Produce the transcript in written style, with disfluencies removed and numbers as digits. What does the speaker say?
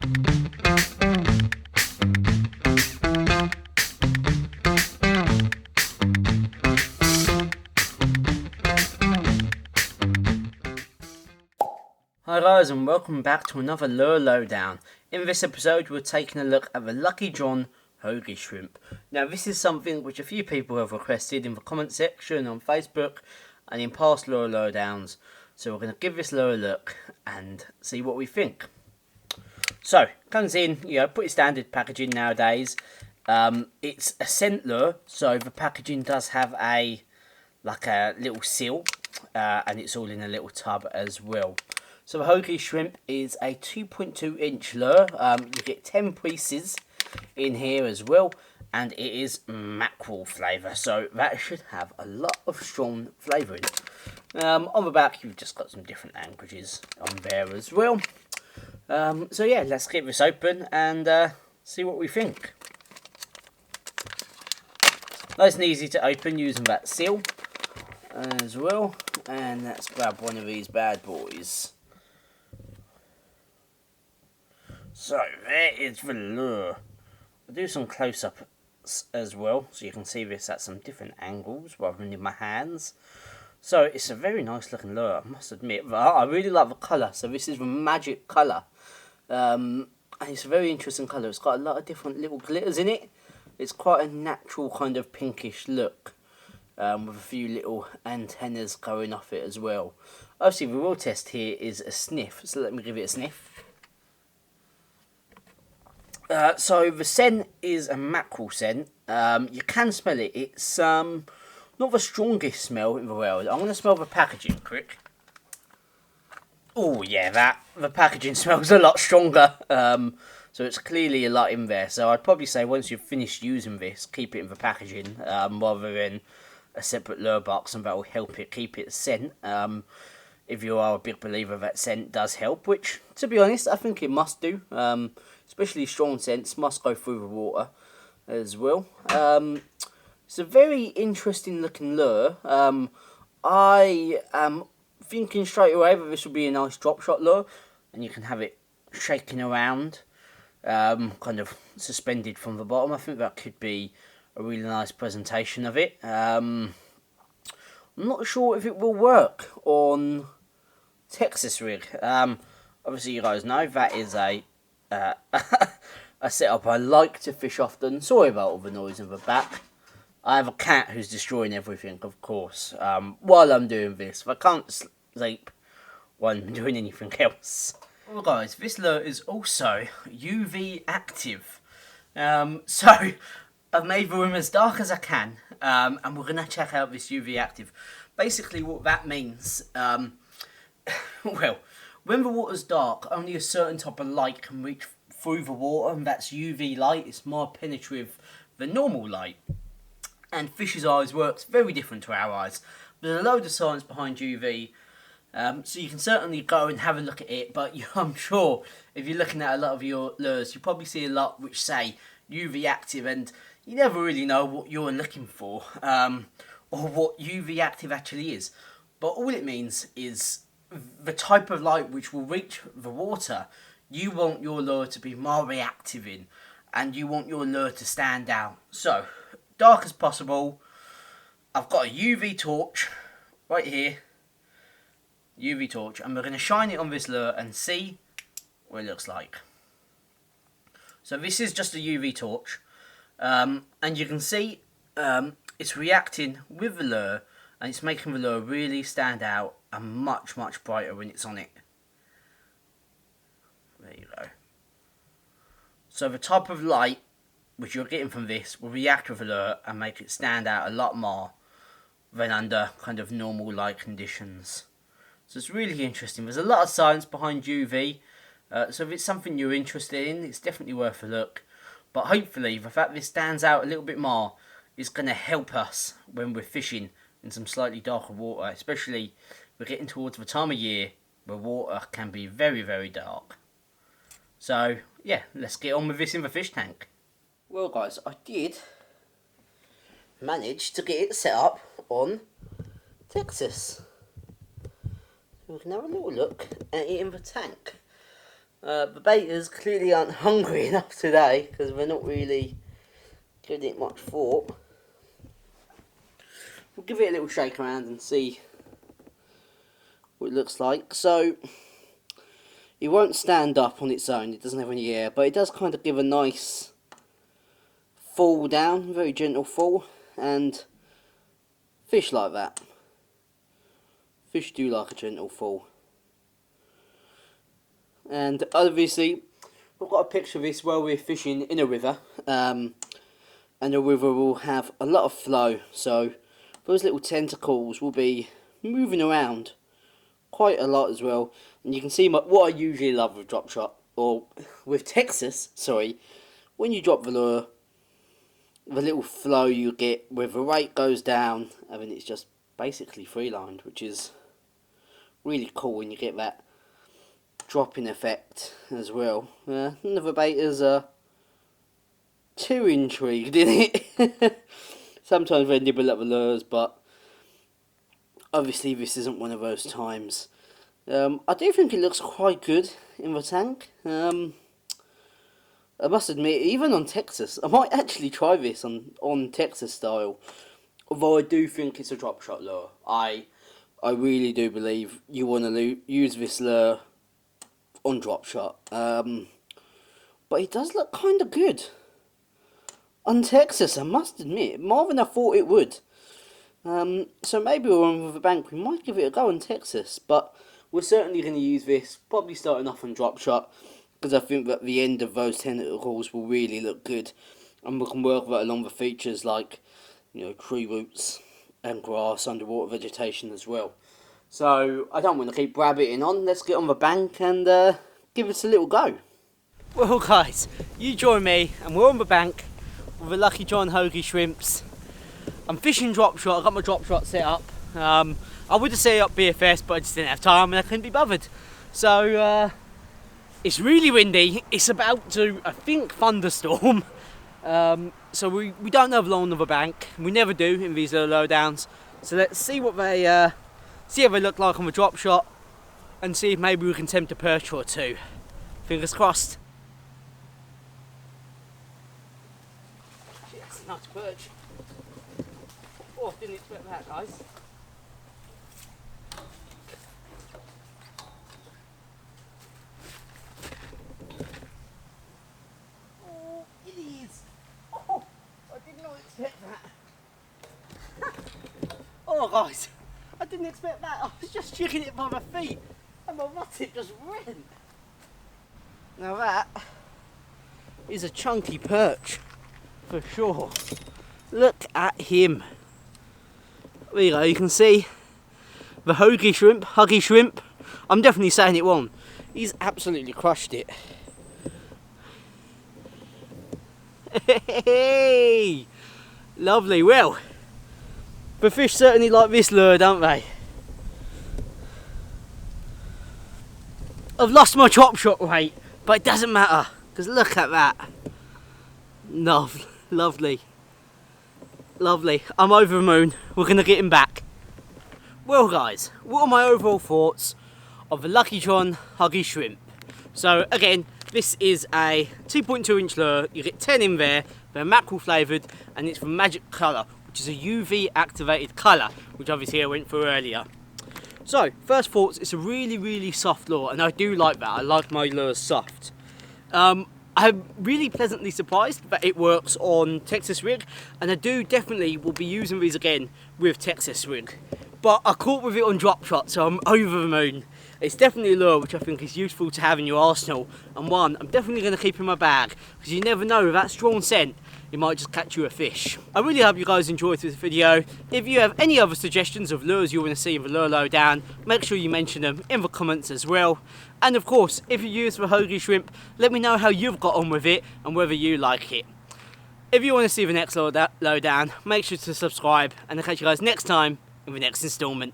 Hi guys, and welcome back to another lure lowdown. In this episode we're taking a look at the Lucky John Hogy Shrimp. Now this is something which a few people have requested in the comment section on Facebook and in past lure lowdowns, so we're going to give this lure a look and see what we think. So, comes in, pretty standard packaging nowadays. It's a scent lure, so the packaging does have a little seal, and it's all in a little tub as well. So the Hogy Shrimp is a 2.2 inch lure. You get 10 pieces in here as well, and it is mackerel flavour, so that should have a lot of strong flavouring. On the back you've just got some different languages on there as well. So yeah, let's get this open and see what we think. Nice and easy to open using that seal as well, and let's grab one of these bad boys. So there is the lure. I'll do some close-ups as well, so you can see this at some different angles rather than in my hands. So it's a very nice looking lure, I must admit. I really like the colour. So this is the magic colour, and it's a very interesting colour. It's got a lot of different little glitters in it. It's quite a natural kind of pinkish look, with a few little antennas going off it as well. Obviously the real test here is a sniff, so let me give it a sniff. So the scent is a mackerel scent. You can smell it. It's not the strongest smell in the world. I'm going to smell the packaging quick. Oh yeah, the packaging smells a lot stronger. So it's clearly a lot in there. So I'd probably say once you've finished using this, keep it in the packaging rather than a separate lure box, and that will help it keep its scent. If you are a big believer that scent does help, which to be honest I think it must do. Especially strong scents must go through the water as well. It's a very interesting looking lure. I am thinking straight away that this will be a nice drop shot lure, and you can have it shaking around, kind of suspended from the bottom. I think that could be a really nice presentation of it. I'm not sure if it will work on Texas rig. Obviously you guys know that is a setup I like to fish often. Sorry about all the noise in the back. I have a cat who's destroying everything, of course, while I'm doing this. I can't sleep while I'm doing anything else. Well guys, this lure is also UV active. So I've made the room as dark as I can, and we're going to check out this UV active. Basically what that means, well, when the water's dark, only a certain type of light can reach through the water, and that's UV light. It's more penetrative than normal light. And fish's eyes works very different to our eyes. There's a load of science behind UV, so you can certainly go and have a look at it, but I'm sure if you're looking at a lot of your lures, you probably see a lot which say UV active, and you never really know what you're looking for, or what UV active actually is. But all it means is the type of light which will reach the water, you want your lure to be more reactive in, and you want your lure to stand out. So, dark as possible. I've got a UV torch right here, UV torch, and we're going to shine it on this lure and see what it looks like. So this is just a UV torch, and you can see it's reacting with the lure, and it's making the lure really stand out and much brighter when it's on it. There you go. So the type of light which you're getting from this will react with the lure and make it stand out a lot more than under kind of normal light conditions. So it's really interesting. There's a lot of science behind UV, so if it's something you're interested in, it's definitely worth a look. But hopefully the fact this stands out a little bit more is going to help us when we're fishing in some slightly darker water, especially we're getting towards the time of year where water can be very dark. So yeah, let's get on with this in the fish tank. Well guys, I did manage to get it set up on Texas. So we can have a little look at it in the tank. The betas clearly aren't hungry enough today because we're not really giving it much thought. We'll give it a little shake around and see what it looks like. So it won't stand up on its own, it doesn't have any air, but it does kind of give a nice fall down, very gentle fall, and fish like that. Fish do like a gentle fall. And obviously we've got a picture of this while we're fishing in a river, and the river will have a lot of flow, so those little tentacles will be moving around quite a lot as well. And you can see what I usually love with drop shot, or with Texas, sorry, when you drop the lure, the little flow you get where the rate goes down and then it's just basically free-lined, which is really cool when you get that dropping effect as well. None of the betas are too intrigued in it. Sometimes they nibble at the lures, but obviously this isn't one of those times. I do think it looks quite good in the tank. I must admit, even on Texas, I might actually try this on Texas style. Although I do think it's a drop shot lure. I really do believe you want to use this lure on drop shot. But it does look kind of good on Texas, I must admit, more than I thought it would. So maybe we're on with the bank, we might give it a go on Texas, but we're certainly going to use this, probably starting off on drop shot, because I think that the end of those tentacles will really look good, and we can work that along the features like, you know, tree roots and grass, underwater vegetation as well. So I don't want to keep rabbiting on, let's get on the bank and give us a little go. Well guys, you join me and we're on the bank with the Lucky John Hogy Shrimps. I'm fishing drop shot, I got my drop shot set up. I would have set it up BFS, but I just didn't have time and I couldn't be bothered. So it's really windy, it's about to, I think, thunderstorm. So we don't have long of a bank, we never do in these lowdowns. So let's see what they see how they look like on the drop shot, and see if maybe we can tempt a perch or two. Fingers crossed. Shit, that's a nice perch. Oh, didn't expect that, guys. Oh, it is. Oh, I did not expect that. Oh, guys, I didn't expect that. I was just checking it by my feet, and my rutted just ran. Now that is a chunky perch, for sure. Look at him. There you go, you can see the Hogy Shrimp. I'm definitely saying it wrong. He's absolutely crushed it. Hey, lovely. Well, the fish certainly like this lure, don't they? I've lost my drop shot rate, but it doesn't matter, because look at that. Lovely. Lovely. I'm over the moon. We're going to get him back. Well guys, what are my overall thoughts of the Lucky John Hogy Shrimp? So again, this is a 2.2 inch lure. You get 10 in there. They're mackerel flavoured, and it's from Magic Colour, which is a UV activated colour, which obviously I went through earlier. So first thoughts, it's a really soft lure, and I do like that. I like my lures soft. I'm really pleasantly surprised that it works on Texas rig, and I definitely will be using these again with Texas rig. But I caught with it on drop shot, so I'm over the moon. It's definitely a lure which I think is useful to have in your arsenal, and one I'm definitely going to keep in my bag, because you never know, with that strong scent, it might just catch you a fish. I really hope you guys enjoyed this video. If you have any other suggestions of lures you want to see in the Lure Lowdown, make sure you mention them in the comments as well. And of course, if you use the Hogy Shrimp, let me know how you've got on with it and whether you like it. If you want to see the next Lowdown, make sure to subscribe, and I'll catch you guys next time in the next instalment.